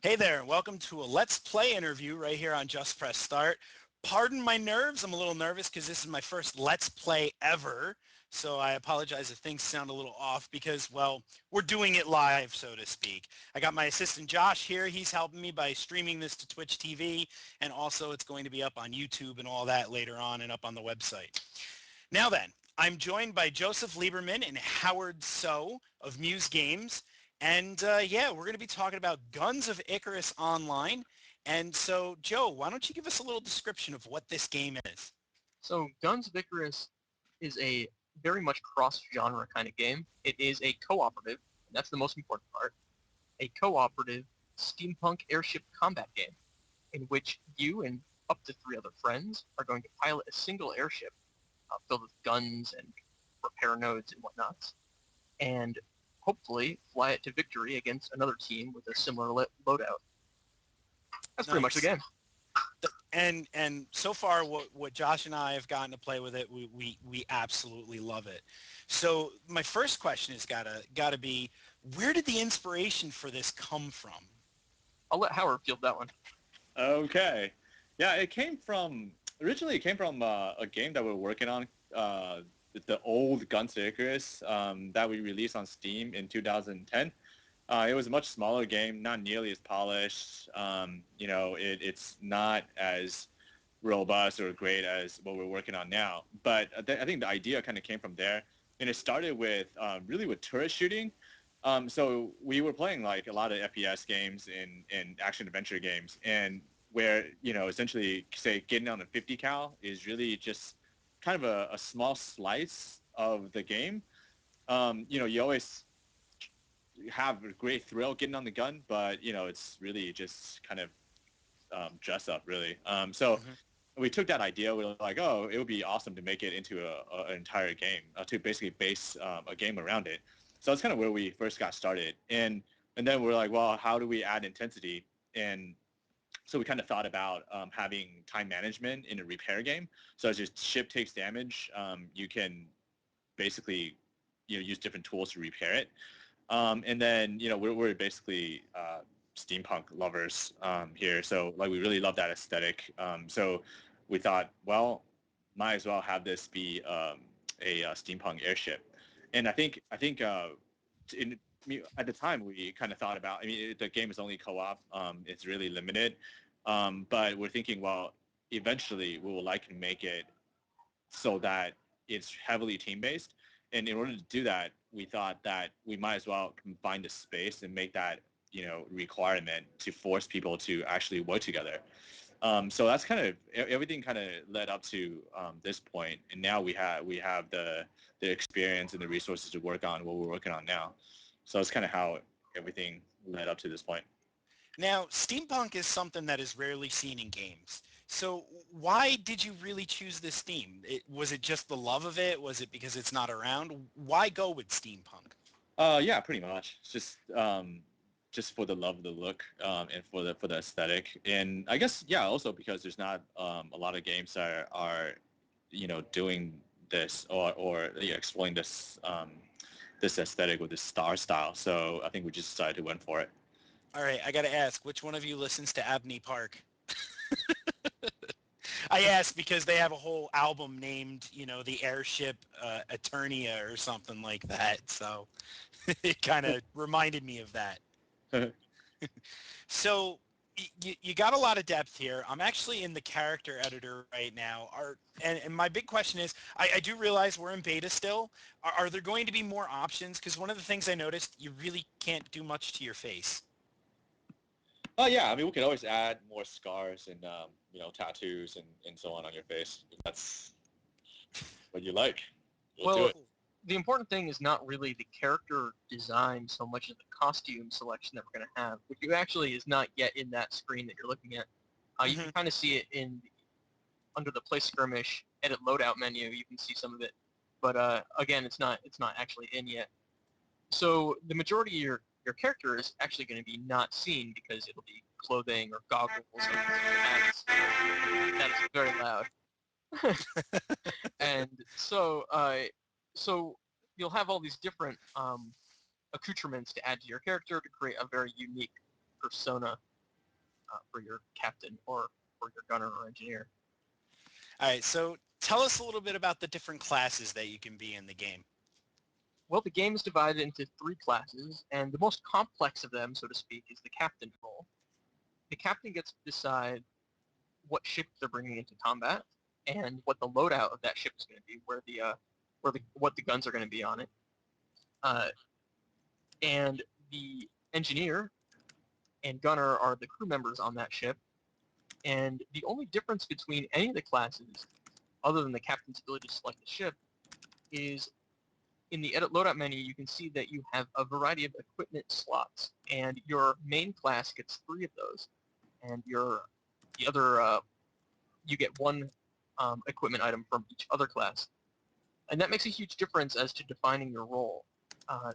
Hey there, and welcome to a Let's Play interview right here on Just Press Start. Pardon my nerves, I'm a little nervous because this is my first Let's Play ever, so I apologize if things sound a little off because, well, we're doing it live, so to speak. I got my assistant Josh here, he's helping me by streaming this to Twitch TV, and also it's going to be up on YouTube and all that later on and up on the website. Now then, I'm joined by Joseph Lieberman and Howard So of Muse Games. And yeah, we're going to be talking about Guns of Icarus Online. And so, Joe, why don't you give us a little description of what this game is? So Guns of Icarus is a very much cross-genre kind of game. It is a cooperative, and that's the most important part, a cooperative steampunk airship combat game in which you and up to 3 other friends are going to pilot a single airship filled with guns and repair nodes and whatnot, and hopefully fly it to victory against another team with a similar loadout. That's pretty much the Nice. game. And so far, what Josh and I have gotten to play with it, we absolutely love it. So my first question is gotta be, where did the inspiration for this come from? I'll let Howard field that one. Okay. Yeah, originally it came from a game that we're working on, the old Guns of Icarus that we released on Steam in 2010. It was a much smaller game, not nearly as polished. It's not as robust or great as what we're working on now. But I think the idea kind of came from there. And it started with really with turret shooting. So we were playing like a lot of FPS games and action adventure games, and where essentially say getting on a 50 cal is really just kind of a small slice of the game. You always have a great thrill getting on the gun, but it's really just kind of dress up really. So Hmm. we took that idea. We were like, oh, it would be awesome to make it into an entire game, to basically base a game around it. So that's kind of where we first got started. And then we're like, well, how do we add intensity? And so we kind of thought about having time management in a repair game. So as your ship takes damage, you can basically use different tools to repair it. And then we're basically steampunk lovers here, so like we really love that aesthetic. So we thought, well, might as well have this be a steampunk airship. And I think in at the time we kind of thought about. I mean, the game is only co-op. It's really limited, but we're thinking, well, eventually we would like to make it so that it's heavily team-based. And in order to do that, we thought that we might as well combine the space and make that requirement to force people to actually work together. So that's kind of everything kind of led up to this point, and now we have the experience and the resources to work on what we're working on now. So it's kind of how everything led up to this point. Now, steampunk is something that is rarely seen in games. So why did you really choose this theme? Was it just the love of it? Was it because it's not around? Why go with steampunk? Yeah, pretty much. It's just for the love of the look, and for the aesthetic, and I guess yeah, also because there's not a lot of games that are doing this or exploring this aesthetic with this star style. So I think we just decided to went for it. All right, I got to ask, which one of you listens to Abney Park? I ask because they have a whole album named, the Airship Eternia or something like that. So it kind of reminded me of that. So you got a lot of depth here. I'm actually in the character editor right now. And my big question is, I do realize we're in beta still. Are there going to be more options? Because one of the things I noticed, you really can't do much to your face. Oh yeah, I mean we can always add more scars and tattoos and so on your face if that's what you like. We'll do Well, it. the important thing is not really the character design so much as the costume selection that we're going to have, which you actually is not yet in that screen that you're looking at. You Hmm. can kind of see it under the play skirmish edit loadout menu. You can see some of it, but again, it's not actually in yet. So the majority of your character is actually going to be not seen because it'll be clothing or goggles or hats. That is very loud. And so you'll have all these different accoutrements to add to your character to create a very unique persona. for your captain or for your gunner or engineer. All right, so tell us a little bit about the different classes that you can be in the game. Well, the game is divided into 3 classes, and the most complex of them, so to speak, is the captain role. The captain gets to decide what ship they're bringing into combat and what the loadout of that ship is going to be, what the guns are going to be on it. And the engineer and gunner are the crew members on that ship. And the only difference between any of the classes, other than the captain's ability to select the ship, is in the edit loadout menu, you can see that you have a variety of equipment slots, and your main class gets 3 of those, and the other you get 1 equipment item from each other class, and that makes a huge difference as to defining your role.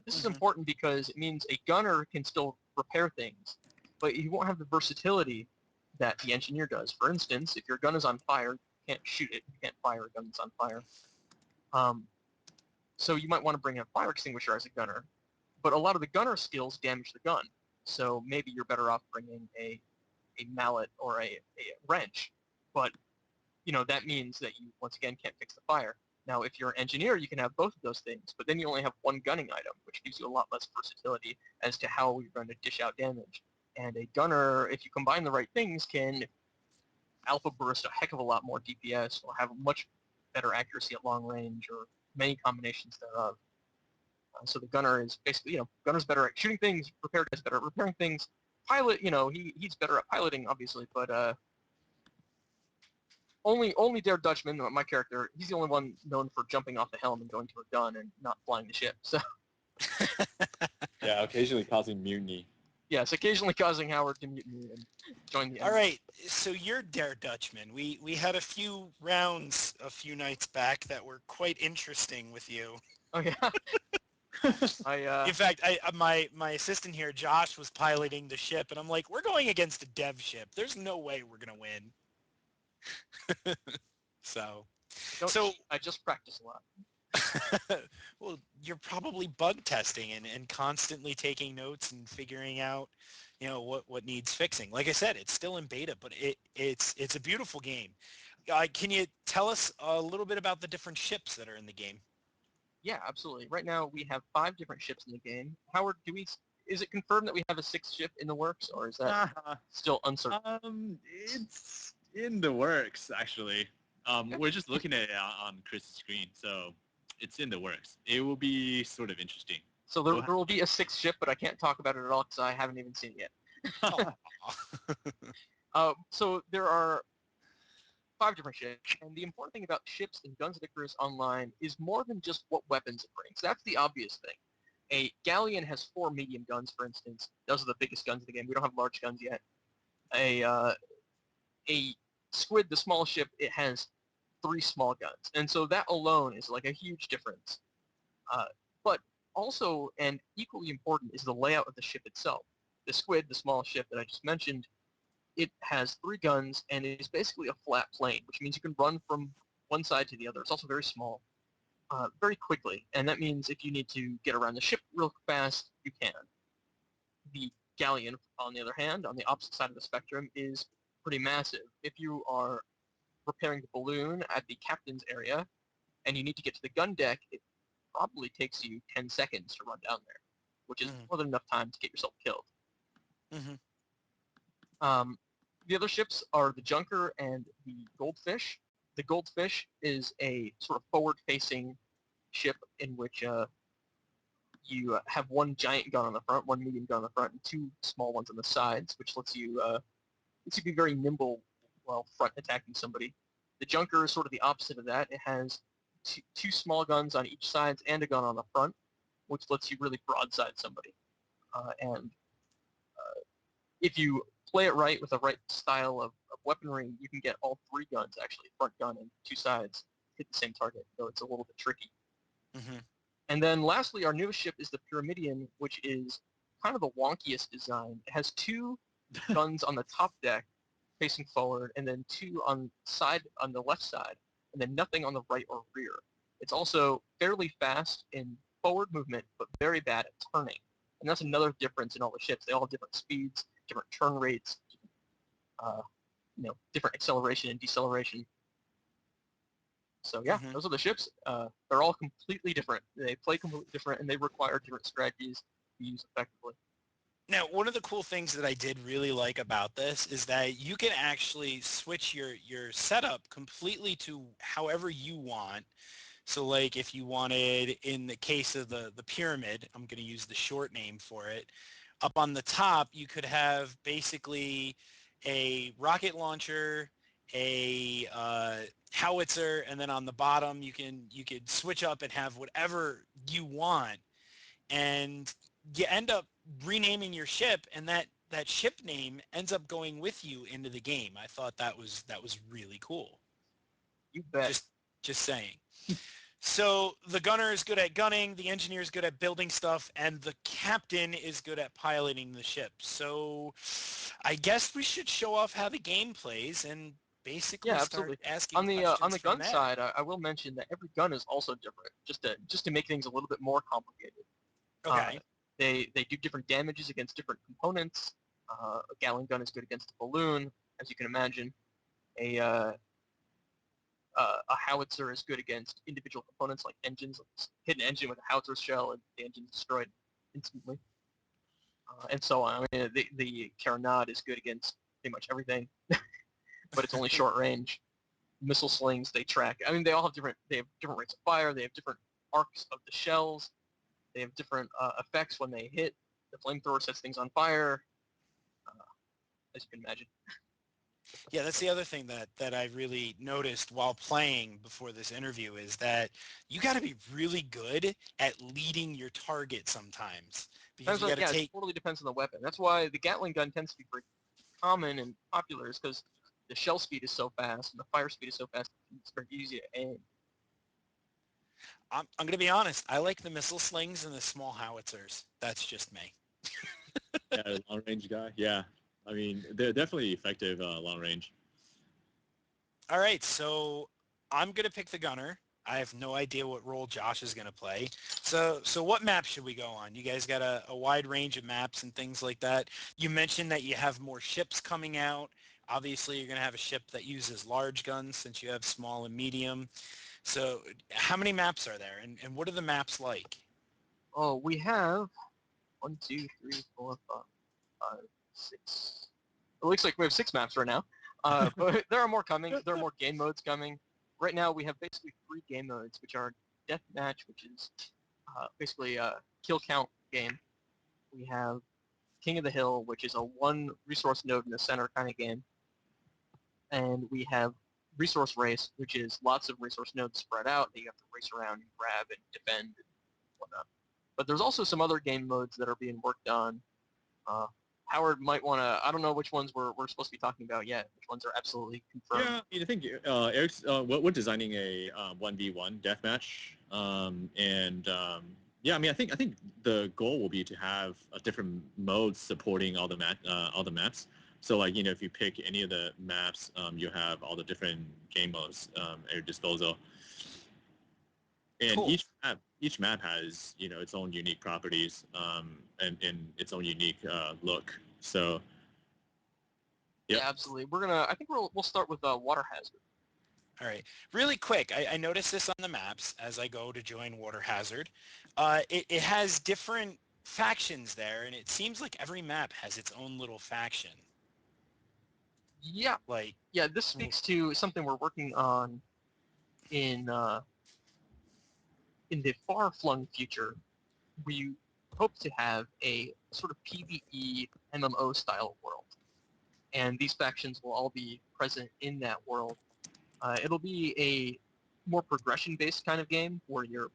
This is Mm-hmm. important because it means a gunner can still repair things, but he won't have the versatility that the engineer does. For instance, if your gun is on fire, you can't shoot it. You can't fire a gun that's on fire. So you might want to bring a fire extinguisher as a gunner, but a lot of the gunner skills damage the gun. So maybe you're better off bringing a mallet or a wrench, but that means that you once again can't fix the fire. Now, if you're an engineer, you can have both of those things, but then you only have 1 gunning item, which gives you a lot less versatility as to how you're going to dish out damage. And a gunner, if you combine the right things, can alpha burst a heck of a lot more DPS or have much better accuracy at long range or many combinations thereof. So the gunner is basically, gunner's better at shooting things, repair guy's better at repairing things. Pilot, he's better at piloting, obviously, but only Dare Dutchman, my character, he's the only one known for jumping off the helm and going to a gun and not flying the ship. So Yeah, occasionally causing mutiny. yes, occasionally causing Howard to mutiny and join the All enemy. right, so you're Dare Dutchman. We had a few rounds a few nights back that were quite interesting with you. Oh yeah. In fact, my assistant here, Josh, was piloting the ship, and I'm like, we're going against a dev ship. There's no way we're gonna win. So, I don't so cheat, I just practice a lot. well, you're probably bug testing and constantly taking notes and figuring out, what needs fixing. Like I said, it's still in beta, but it's a beautiful game. Can you tell us a little bit about the different ships that are in the game? Yeah, absolutely. Right now we have 5 different ships in the game. Howard, is it confirmed that we have a 6th ship in the works, or is that still uncertain? It's in the works, actually. Okay. We're just looking at it on Chris's screen, so it's in the works. It will be sort of interesting. So there will be a 6th ship, but I can't talk about it at all because I haven't even seen it yet. So there are 5 different ships, and the important thing about ships in Guns of Icarus Online is more than just what weapons it brings. That's the obvious thing. A galleon has 4 medium guns, for instance. Those are the biggest guns in the game. We don't have large guns yet. A squid, the small ship, it has 3 small guns, and so that alone is like a huge difference. Uh, but also, and equally important, is the layout of the ship itself. The squid, the small ship that I just mentioned, it has 3 guns and it is basically a flat plane, which means you can run from one side to the other. It's also very small, very quickly, and that means if you need to get around the ship real fast, you can. The galleon, on the other hand, on the opposite side of the spectrum, is pretty massive. If you are repairing the balloon at the captain's area and you need to get to the gun deck, it probably takes you 10 seconds to run down there, which is more than enough time to get yourself killed. Mm-hmm. The other ships are the Junker and the Goldfish. The Goldfish is a sort of forward-facing ship in which you have 1 giant gun on the front, 1 medium gun on the front, and 2 small ones on the sides, which lets you be very nimble while front attacking somebody. The Junker is sort of the opposite of that. It has 2 small guns on each side and a gun on the front, which lets you really broadside somebody. And if you play it right with the right style of weaponry, you can get all 3 guns, actually, front gun and 2 sides, hit the same target, though it's a little bit tricky. Mm-hmm. And then lastly, our newest ship is the Pyramidion, which is kind of the wonkiest design. It has 2 guns on the top deck facing forward, and then 2 on the left side, and then nothing on the right or rear. It's also fairly fast in forward movement, but very bad at turning. And that's another difference in all the ships. They all have different speeds, different turn rates, different acceleration and deceleration. So yeah, Hmm. those are the ships. They're all completely different. They play completely different, and they require different strategies to use effectively. Now, one of the cool things that I did really like about this is that you can actually switch your setup completely to however you want. So like if you wanted, in the case of the pyramid, I'm going to use the short name for it, up on the top, you could have basically a rocket launcher, a howitzer, and then on the bottom you could switch up and have whatever you want, and you end up renaming your ship, and that ship name ends up going with you into the game. I thought that was really cool. You bet. Just just saying. So the gunner is good at gunning, the engineer is good at building stuff, and the captain is good at piloting the ship. So I guess we should show off how the game plays and basically Yeah, start absolutely. asking On questions the from gun there. side, I will mention that every gun is also different, just to make things a little bit more complicated. Uh, Okay. they do different damages against different components. A Gatling gun is good against a balloon, as you can imagine. A howitzer is good against individual components like engines. Like hit an engine with a howitzer shell and the engine's destroyed instantly, and so on. I mean, the carronade is good against pretty much everything, but it's only short range. Missile slings, they track. I mean, they have different rates of fire. They have different arcs of the shells. They have different effects when they hit. The flamethrower sets things on fire, uh, as you can imagine. Yeah, that's the other thing that I really noticed while playing before this interview is that you got to be really good at leading your target sometimes because Depends you on, got to yeah, it take. totally depends on the weapon. That's why the Gatling gun tends to be pretty common and popular, is because the shell speed is so fast and the fire speed is so fast. It's very easy to aim. I'm going to be honest. I like the missile slings and the small howitzers. That's just me. Yeah, long range guy. Yeah, I mean they're definitely effective long range. All right, so I'm going to pick the gunner. I have no idea what role Josh is going to play. So what map should we go on? You guys got a wide range of maps and things like that. You mentioned that you have more ships coming out. Obviously, you're going to have a ship that uses large guns since you have small and medium. So how many maps are there, and what are the maps like? Oh, we have 1, 2, 3, 4, 5, 6. It looks like we have 6 maps right now. But there are more coming. There are more game modes coming. Right now, we have basically 3 game modes, which are Deathmatch, which is basically a kill count game. We have King of the Hill, which is a one resource node in the center kind of game. And we have Resource Race, which is lots of resource nodes spread out that you have to race around and grab and defend and whatnot. But there's also some other game modes that are being worked on. Uh, Howard might want to, I don't know which ones we're supposed to be talking about yet, which ones are absolutely confirmed. Yeah, I mean, I think Eric's we're designing a 1v1 deathmatch, and yeah, I mean, I think the goal will be to have different modes supporting all the maps. So like if you pick any of the maps, you have all the different game modes at your disposal, and Cool. each map has its own unique properties and its own unique look. So yep. Yeah, absolutely. I think we'll start with Water Hazard. All right. Really quick, I noticed this on the maps as I go to join Water Hazard. It has different factions there, and it seems like every map has its own little faction. Yeah, Like, yeah, this w- speaks to something we're working on in uh, in the far-flung future. We hope to have a sort of PvE MMO style world, and these factions will all be present in that world. It'll be a more progression-based kind of game where you're,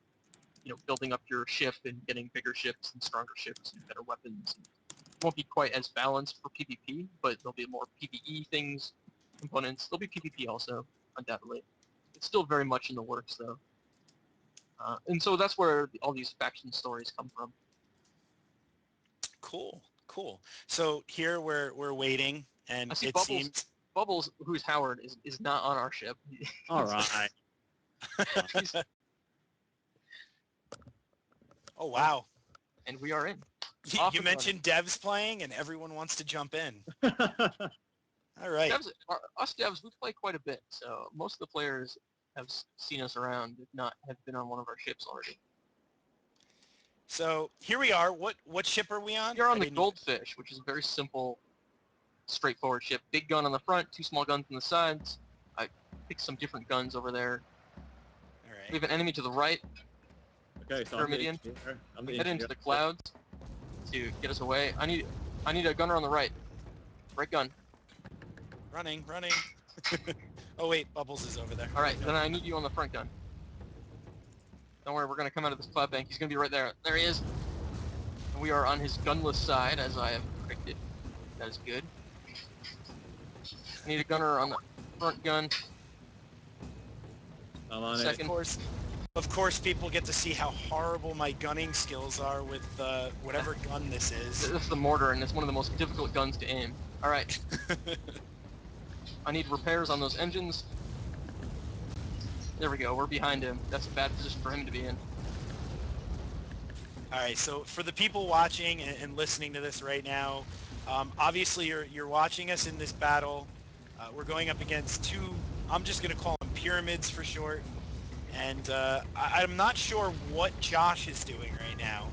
building up your ship and getting bigger ships and stronger ships and better weapons. It won't be quite as balanced for PvP, but there'll be more PvE things, components. There'll be PvP also, undoubtedly. It's still very much in the works, though. And so that's where all these faction stories come from. cool, cool. So here we're waiting, I and see it Bubbles. seems. Bubbles, who's Howard, is not on our ship. All right. He's, Oh uh, wow. and we are in. You Off and running. mentioned devs playing, and everyone wants to jump in. All right. Us devs, we play quite a bit, so most of the players have seen us around, if not have been on one of our ships already. So here we are. What ship are we on? You're on I the didn't even... Goldfish, which is a very simple, straightforward ship. Big gun on the front, 2 small guns on the sides. I picked some different guns over there. All We right. have an enemy to the right. Okay, so I'm the Pyramidian. engineer. I'm the Head engineer. into the clouds to get us away. I need a gunner on the right. Right gun. Running. Oh wait, Bubbles is over there. All right, No. then I need you on the front gun. Don't worry, we're going to come out of this cloud bank. He's going to be right there. There he is. And we are on his gunless side, as I have predicted. That is good. I need a gunner on the front gun. I'm on Second. Of course, people get to see how horrible my gunning skills are with whatever gun this is. This is the mortar, and it's one of the most difficult guns to aim. All right. I need repairs on those engines. There we go. We're behind him. That's a bad position for him to be in. All right, so for the people watching and listening to this right now, obviously you're watching us in this battle. We're going up against two, I'm just going to call them pyramids for short. And I'm not sure what Josh is doing right now.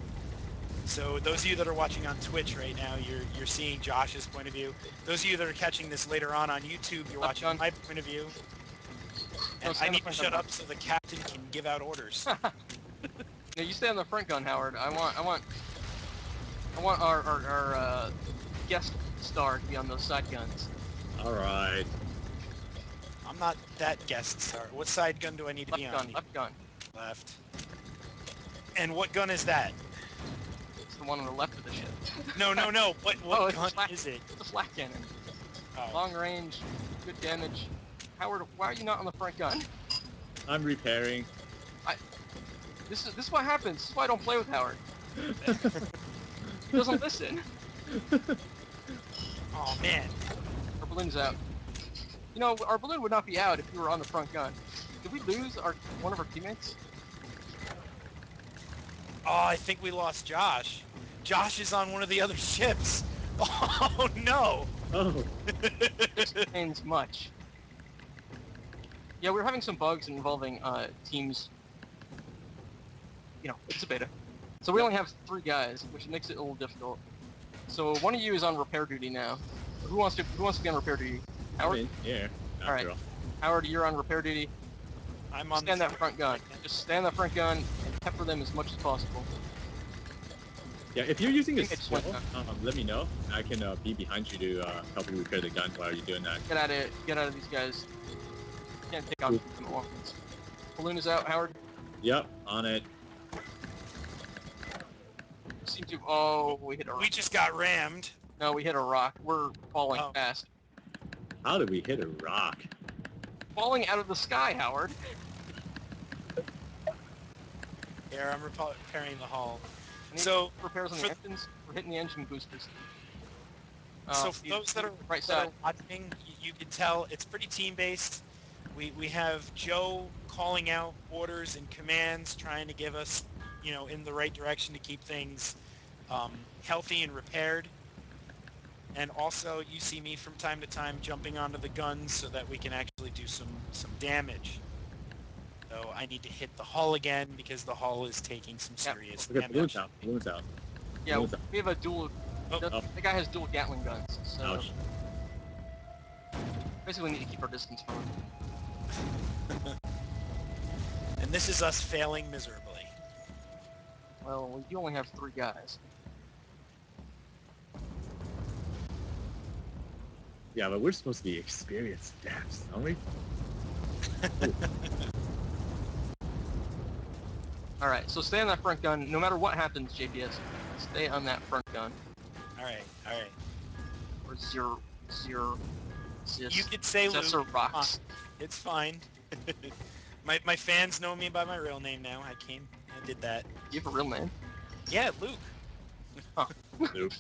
So those of you that are watching on Twitch right now, you're seeing Josh's point of view. Those of you that are catching this later on YouTube, you're watching my point of view. And I need to shut up so the captain can give out orders. No, you stay on the front gun, Howard. I want our guest star to be on those side guns. All right. I'm not that guest star. What side gun do I need to be on? Left gun. Left. And what gun is that? It's the one on the left of the ship. No. What gun is it? It's a flak cannon. Oh. Long range, good damage. Howard, why are you not on the front gun? I'm repairing. This is what happens. This is why I don't play with Howard. He doesn't listen. Oh man. Our balloon's out. You know, our balloon would not be out if we were on the front gun. Did we lose one of our teammates? Oh, I think we lost Josh. Josh is on one of the other ships. Oh no. Oh. Explains much. Yeah, we're having some bugs involving teams. You know, it's a beta. So we only have 3 guys, which makes it a little difficult. So one of you is on repair duty now. Who wants to be on repair duty? Howard? Yeah. All right. Howard, you're on repair duty. I'm on stand that front gun. Just stand that front gun and pepper them as much as possible. Yeah, if you're using a skill, let me know. I can be behind you to help you repair the gun while you're doing that. Get out of these guys. Can't take on them at once. Balloon is out, Howard. Yep, on it. Seem to. Oh, we hit a rock. We just got rammed. No, we hit a rock. We're falling fast. How did we hit a rock? Falling out of the sky, Howard. Here, I'm repairing the hull. So repairs on the engines. We're hitting the engine boosters. So for those that are watching, you can tell it's pretty team-based. We have Joe calling out orders and commands, trying to give us, in the right direction to keep things healthy and repaired. And also, you see me from time to time jumping onto the guns so that we can actually do some damage. So I need to hit the hull again because the hull is taking some serious damage. Balloon's out. Yeah, we have a dual... The guy has dual Gatling guns, so... Ouch. Basically, we need to keep our distance from him. And this is us failing miserably. Well, you only have 3 guys. Yeah, but we're supposed to be experienced devs, aren't we? Alright, so stay on that front gun. No matter what happens, JPS, stay on that front gun. Alright. Or zero. You could say Luke. Rocks. It's fine. my fans know me by my real name now. I did that. You have a real name? Yeah, Luke. Huh. Luke.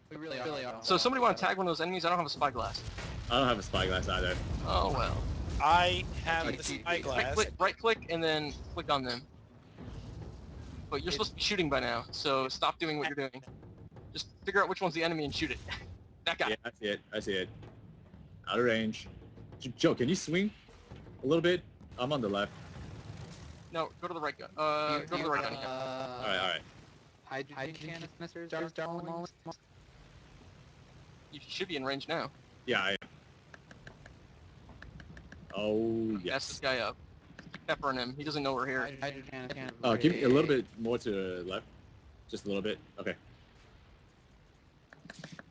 We really are. So somebody want to tag one of those enemies? I don't have a spyglass. I don't have a spyglass either. Oh well. I have the spyglass. Right click and then click on them. But you're supposed to be shooting by now, so stop doing what you're doing. Just figure out which one's the enemy and shoot it. That guy. Yeah, I see it. Out of range. Joe, can you swing a little bit? I'm on the left. No, go to the right gun. Go to the right gun again. All right. Hydrogen canisters are almost. You should be in range now. Yeah, I am. Oh, Gas this yes. guy up. Keep peppering him. He doesn't know we're here. Give me a little bit more to the left. Just a little bit. Okay.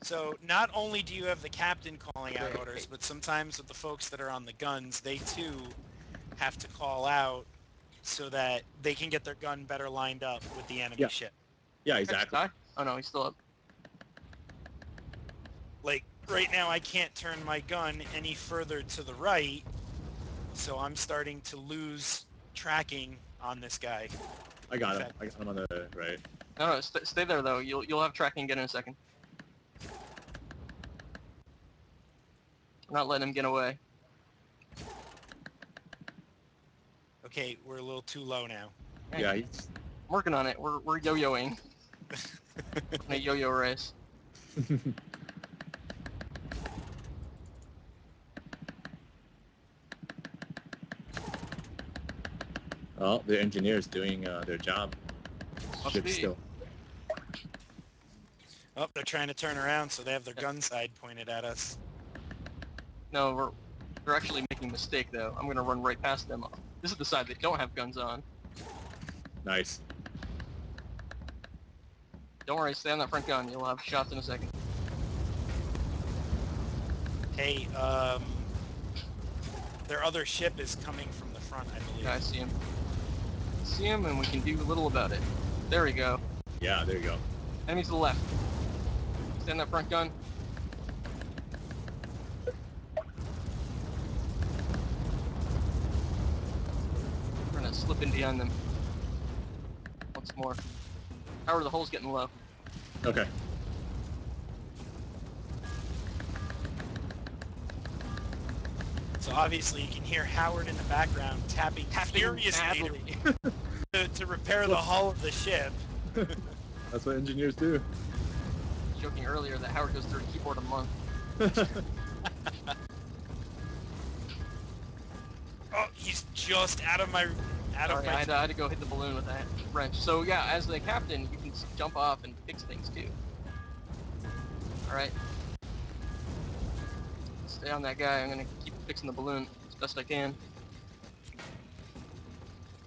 So not only do you have the captain calling out orders, but sometimes with the folks that are on the guns, they too have to call out so that they can get their gun better lined up with the enemy ship. Yeah, exactly. Oh no, he's still up. Like right now I can't turn my gun any further to the right, so I'm starting to lose tracking on this guy. I got him. I got him on the right. No, stay there though. You'll have tracking again in a second. We're not letting him get away. Okay, we're a little too low now. Yeah, he's... I'm working on it. We're yo-yoing. In a yo-yo race. Oh, the engineer's doing their job. Must Ship be. still. Oh, they're trying to turn around, so they have their gun side pointed at us. No, they're actually making a mistake though. I'm gonna run right past them. This is the side they don't have guns on. Nice. Don't worry, stay on that front gun. You'll have shots in a second. Hey, their other ship is coming from the front, I believe. Yeah, I see him. See him, and we can do little about it. There we go. Yeah, there you go. Enemy to the left. Stay on that front gun. We're gonna slip in behind them. Once more. Power to the hull's getting low. Okay. So obviously you can hear Howard in the background tapping furiously to repair the hull of the ship. That's what engineers do. Joking earlier that Howard goes through a keyboard a month. Oh, he's just out of my... Sorry, I had to go hit the balloon with that wrench. So yeah, as the captain, you can jump off and fix things too. Alright. Stay on that guy. I'm gonna keep fixing the balloon as best I can.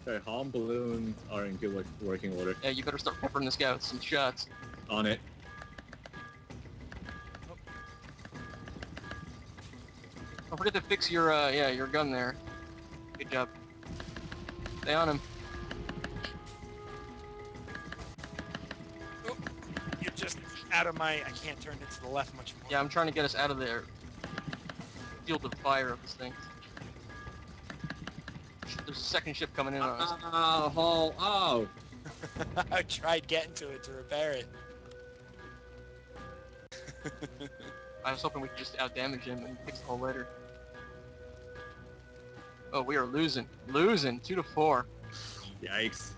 Okay, hull and balloons are in good working order. Yeah, you better start peppering this guy with some shots. On it. Don't forget to fix your your gun there. Good job. Stay on him. Oh, you're just out of my... I can't turn it to the left much more. Yeah, I'm trying to get us out of there. Field of fire of this thing. There's a second ship coming in on us. Oh, hull. Oh. I tried getting to it to repair it. I was hoping we could just outdamage him and fix the hull later. Oh, we are losing. Losing. 2-4. Yikes.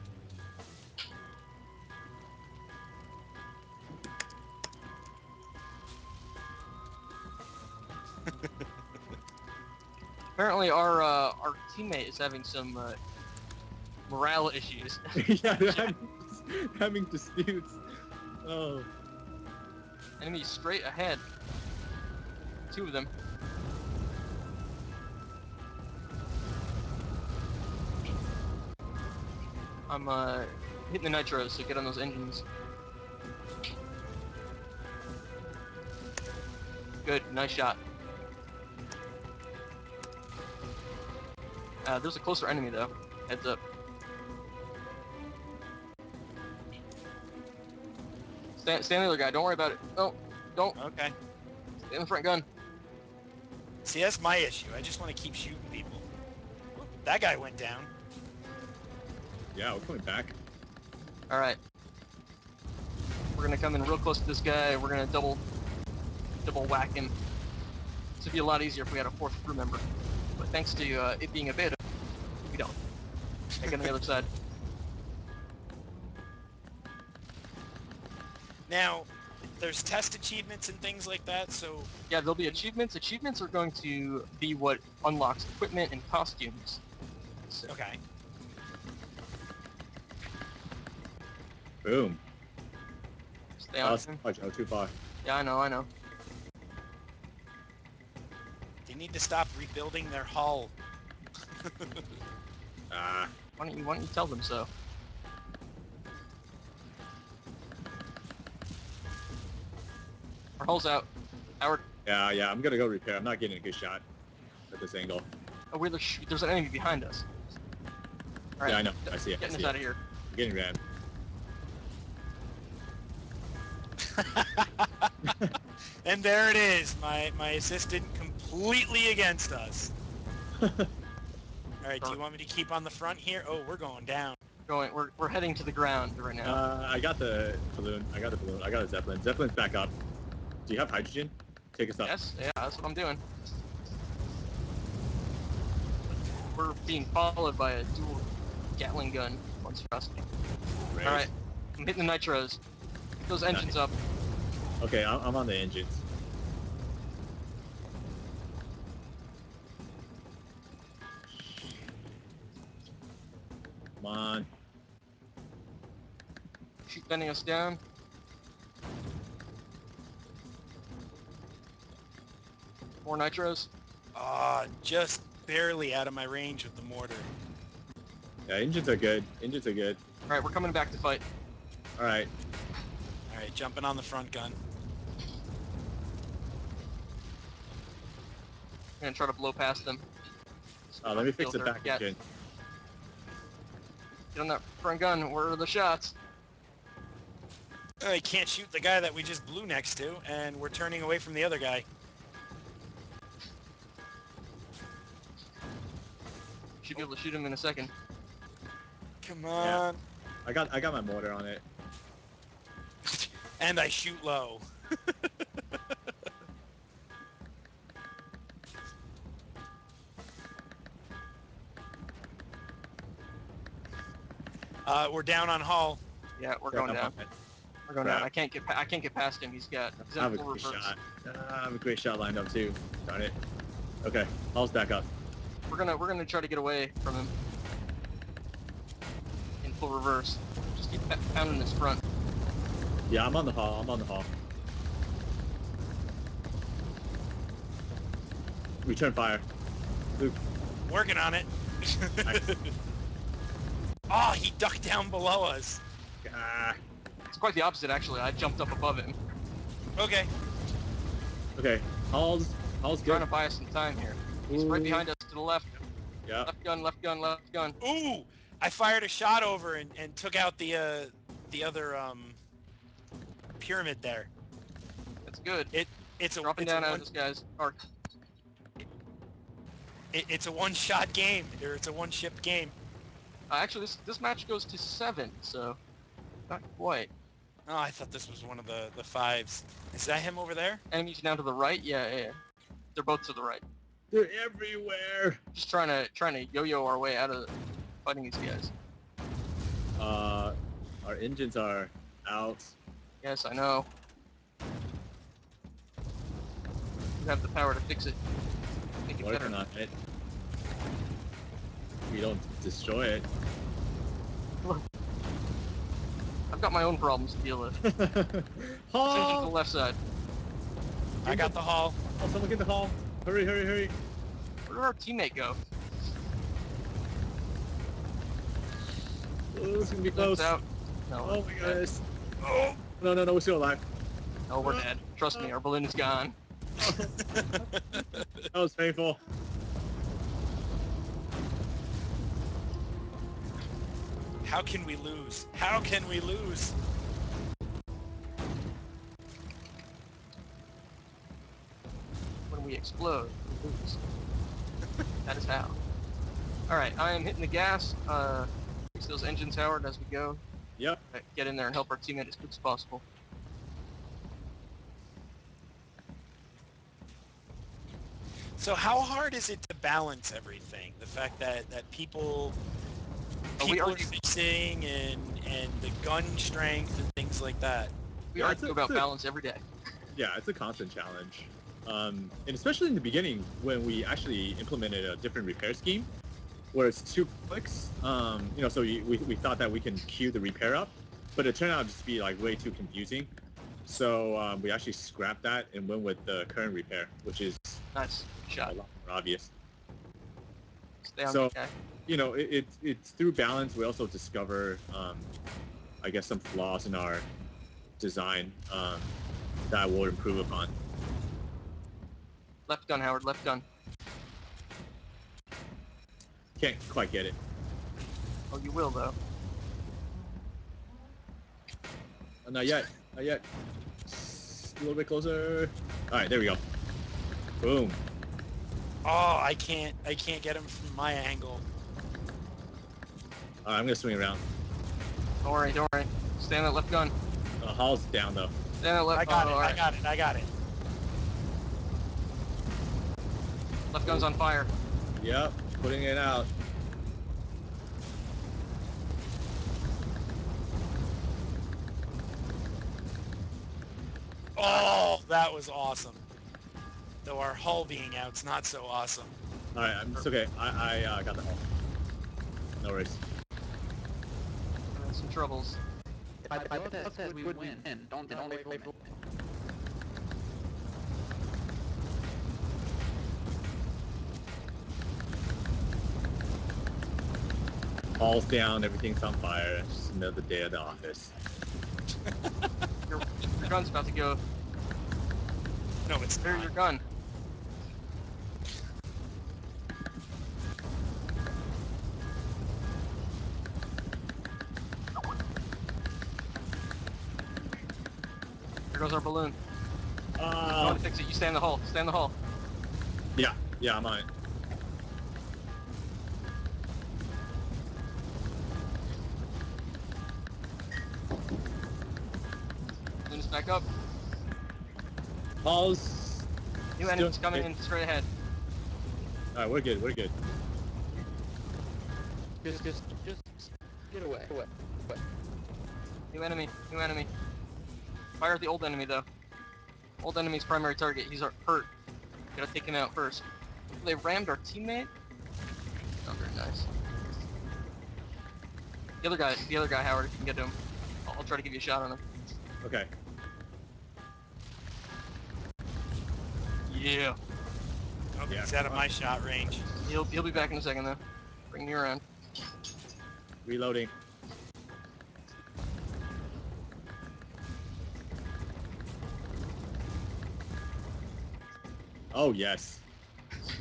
Apparently our teammate is having some morale issues. Yeah, they're having disputes. Oh. Enemy straight ahead. 2 of them. I'm hitting the nitros, so get on those engines. Good, nice shot. There's a closer enemy though. Heads up. Stay on the other guy, don't worry about it. No, don't. Okay. Stay on the front gun. See, that's my issue. I just want to keep shooting people. Oop, that guy went down. Yeah, we're coming back. Alright. We're gonna come in real close to this guy, we're gonna double whack him. This would be a lot easier if we had a 4th crew member. But thanks to it being a beta, we don't. Okay, get on the other side. Now, There's test achievements and things like that, so... Yeah, there'll be achievements. Achievements are going to be what unlocks equipment and costumes. So, Okay. Boom. stay on That's him. too far. Yeah, I know. They need to stop rebuilding their hull. Ah. Why don't you tell them so? Our hull's out. Howard, Yeah, I'm gonna go repair. I'm not getting a good shot at this angle. oh, there's an enemy behind us. All right, Yeah, I know. I see it. getting us out of here. I'm getting rammed. And there it is, my assistant completely against us. All right, do you want me to keep on the front here? Oh, we're going down. We're heading to the ground right now. I got the balloon. I got a Zeppelin. Zeppelin's back up. Do you have hydrogen? Take us up. Yes, yeah, that's what I'm doing. We're being followed by a dual Gatling gun monstrosity. Great. All right, I'm hitting the nitros. Get those engines up. Okay, I'm on the engines. Come on. Keep bending us down. More nitros. Ah, just barely out of my range with the mortar. Yeah, engines are good. Engines are good. All right, we're coming back to fight. All right. All right, jumping on the front gun. I'm gonna try to blow past them. So we Let don't me fix feel the their back engine. Get on that front gun. Where are the shots? I can't shoot the guy that we just blew next to, and we're turning away from the other guy. Should be able to shoot him in a second. Come on. Yeah. I got my mortar on it. And I shoot low. We're down on hull. Yeah, we're Yeah, going I'm down. on it. We're going Crap. down. I can't get past him. He's I in have a full great reverse. shot. I have a great shot lined up too. Darn it. Okay, hull's back up. We're gonna try to get away from him. In full reverse. Just keep pounding his front. Yeah, I'm on the hull. I'm on the hull. Return fire. Luke. Working on it. Nice. Oh, he ducked down below us. Ah. It's quite the opposite, actually. I jumped up above him. Okay. Okay, hull's Trying good. to buy us some time here. He's right behind us to the left. Yeah. Left gun, left gun, left gun. Ooh, I fired a shot over and took out the other pyramid there. That's good. It's a Dropping it's a down one at us, guys. Or it's a one shot game, or it's a one ship game. actually, this match goes to 7, so not quite. Oh, I thought this was one of the fives. Is that him over there? Enemies down to the right. Yeah. They're both to the right. They're everywhere. Just trying to yo-yo our way out of fighting these guys. Our engines are out. Yes, I know. You have the power to fix it. Make it better. Working on it. We don't destroy it. I've got my own problems to deal with. Engine to the Hull! left side. I got the hull. Oh, someone get the hull. Hurry, hurry, hurry. Where did our teammate go? Oh, this is gonna be Balloon's close. out. No, Oh my we're dead. goodness. Oh, no, we're still alive. No, we're dead. Trust me, our balloon is gone. That was painful. How can we lose? How can we lose? When we explode, we lose. That is how. Alright, I am hitting the gas. Fix those engines, Howard, as we go. Yep. Get in there and help our teammate as quick as possible. So how hard is it to balance everything? The fact that people We are already fixing and the gun strength and things like that. We argue about balance every day. Yeah, it's a constant challenge. And especially in the beginning when we actually implemented a different repair scheme where it's 2 clicks, so we thought that we can queue the repair up, but it turned out to just be like way too confusing. So we actually scrapped that and went with the current repair, which is Nice. Good shot. a lot more obvious. Stay on So, the guy. it's through balance we also discover, I guess, some flaws in our design that we'll improve upon. Left gun, Howard. Left gun. Can't quite get it. Oh, you will, though. Not yet. Not yet. Just a little bit closer. All right, there we go. Boom. Oh, I can't get him from my angle. All right, I'm gonna swing around. Don't worry, don't worry. Stay on that left gun. Hall's down though. Stay on that left. I got it. all I right. got it. I got it. Left gun's on fire. Yep, putting it out. Oh, that was awesome. Though our hull being out's not so awesome. All right, it's okay. I got the Hall. No worries. We're in some troubles. I thought that we would win. Don't wait for me. Hall's down. Everything's on fire. It's just another day at the office. Your gun's about to go. No, it's Clear not. your gun. There goes our balloon. You want to fix it? You stay in the hull. Stay in the hull. Yeah, I'm on it. Balloon is back up. Hall's. New enemies coming in straight ahead. All right, we're good. We're good. Just get away. New enemy. New enemy. Fire at the old enemy, though. Old enemy's primary target. He's hurt. Gotta take him out first. They rammed our teammate? Not very nice. The other guy, Howard, if you can get to him. I'll try to give you a shot on him. Okay. Yeah. Oh, Yeah, he's out of come my on. shot range. He'll be back in a second, though. Bring me around. Reloading. Oh yes.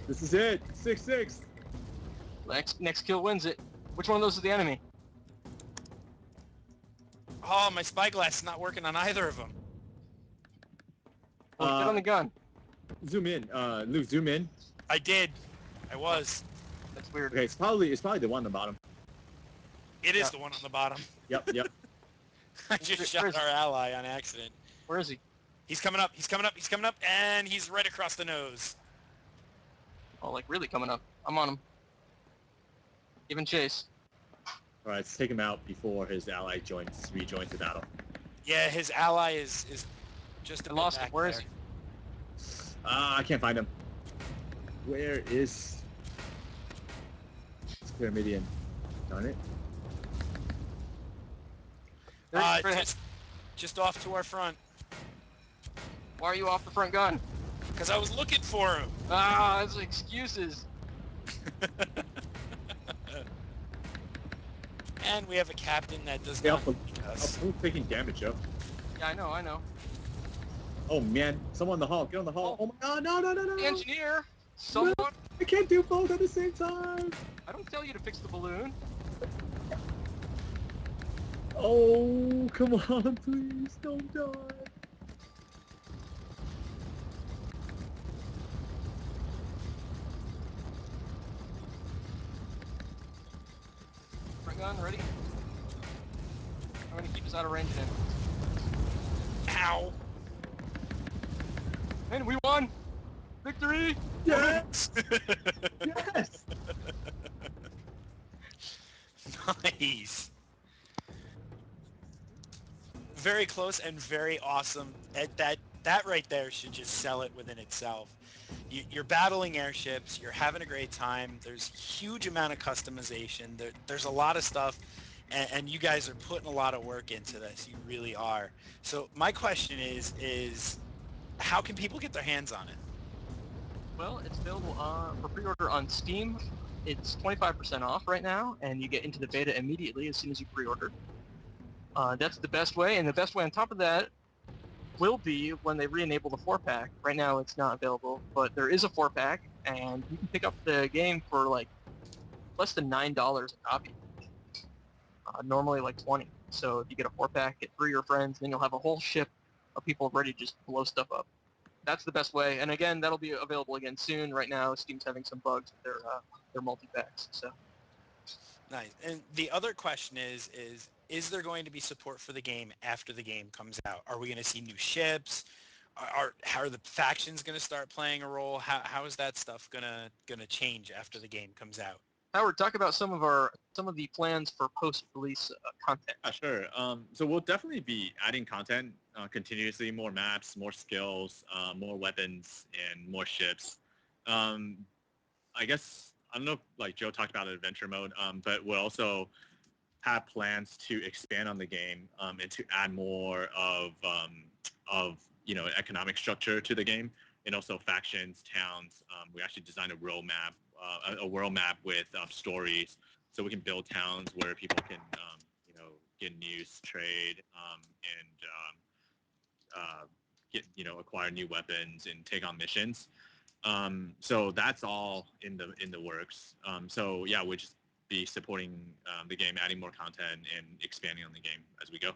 This is it. 6-6. Next kill wins it. Which one of those is the enemy? Oh, my spyglass is not working on either of them. Well, get on the gun. Zoom in. Luke, zoom in. I did. I was. That's weird. Okay, it's probably the one on the bottom. It is Yeah. the one on the bottom. Yep. I just shot Where is he? our ally on accident. Where is he? He's coming up. He's coming up. He's coming up. And he's right across the nose. Oh, like really coming up. I'm on him. Giving chase. All right, let's take him out before his ally rejoins the battle. Yeah, his ally is just a I bit lost him. back Where there. is he? I can't find him. Where is Pyramidian? Darn it. There, straight ahead. Just off to our front. Why are you off the front gun? Because I was looking for him. Ah, those excuses. And we have a captain that does Hey, not like us. I'm taking damage, yo. Yeah, I know. Oh man, someone in the hall. Get on the hall. Oh my god, no. Engineer, someone. No, I can't do both at the same time. I don't tell you to fix the balloon. Oh, come on, please, don't die. Front gun, ready? I'm gonna keep us out of range then. Ow. And we won! Victory! Yes, yes. Nice. Very very close and very awesome. That right there should just sell it within itself. You're battling airships. You're having a great time. There's huge amount of customization. There's a lot of stuff, and you guys are putting a lot of work into this. You really are. So my question is how can people get their hands on it? Well, it's available for pre-order on Steam. It's 25% off right now, and you get into the beta immediately as soon as you pre-order. That's the best way, and the best way on top of that will be when they re-enable the 4-pack. Right now it's not available, but there is a 4-pack, and you can pick up the game for like less than $9 a copy. Normally like 20. So if you get a 4-pack, get 3 of your friends, then you'll have a whole ship of people ready to just blow stuff up. That's the best way, and again, that'll be available again soon. Right now, Steam's having some bugs with their multi-packs, so. Nice. And the other question is there going to be support for the game after the game comes out? Are we going to see new ships? How are the factions going to start playing a role? How is that stuff gonna change after the game comes out? Howard, talk about some of the plans for post-release content. Sure. So we'll definitely be adding content continuously, more maps, more skills, more weapons, and more ships. I guess I don't know if like Joe talked about adventure mode, but we'll also have plans to expand on the game and to add more of economic structure to the game, and also factions, towns. We actually designed a world map with stories, so we can build towns where people can get news, trade, and acquire new weapons and take on missions. So that's all in the works. So yeah, we'll just be supporting the game, adding more content, and expanding on the game as we go.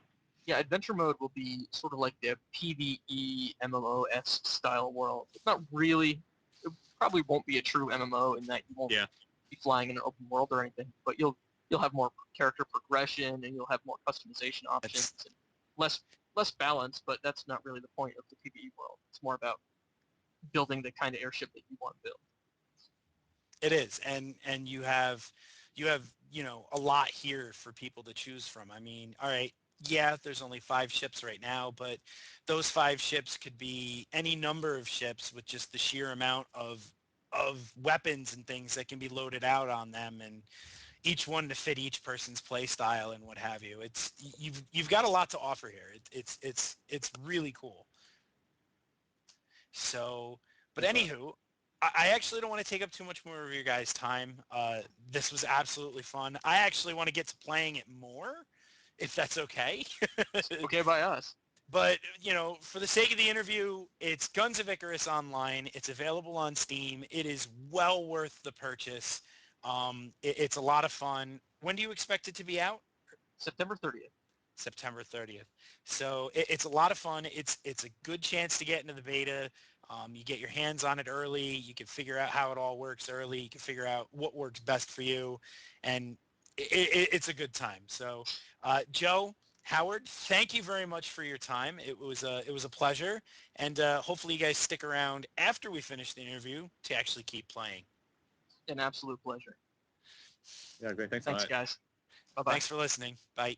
Yeah, adventure mode will be sort of like the PvE MMO-esque style world. It's not really, it probably won't be a true MMO in that you won't be flying in an open world or anything, but you'll have more character progression and you'll have more customization options and less balance, but that's not really the point of the PvE world. It's more about building the kind of airship that you want to build. It is, and you have a lot here for people to choose from. I mean, all right, yeah, there's only 5 ships right now, but those 5 ships could be any number of ships with just the sheer amount of weapons and things that can be loaded out on them, and each one to fit each person's play style and what have you. You've got a lot to offer here. It's really cool. So, but anywho, I actually don't want to take up too much more of your guys' time. This was absolutely fun. I actually want to get to playing it more, if that's okay. Okay by us. But, for the sake of the interview, it's Guns of Icarus Online. It's available on Steam. It is well worth the purchase. It's a lot of fun. When do you expect it to be out? September 30th. September 30th. So it's a lot of fun. It's a good chance to get into the beta. You get your hands on it early. You can figure out how it all works early. You can figure out what works best for you, and it's a good time. So, Joe, Howard, thank you very much for your time. It was a pleasure, and hopefully you guys stick around after we finish the interview to actually keep playing. An absolute pleasure. Yeah, great. Thanks Thanks, a lot. guys. Bye-bye. Thanks for listening. Bye.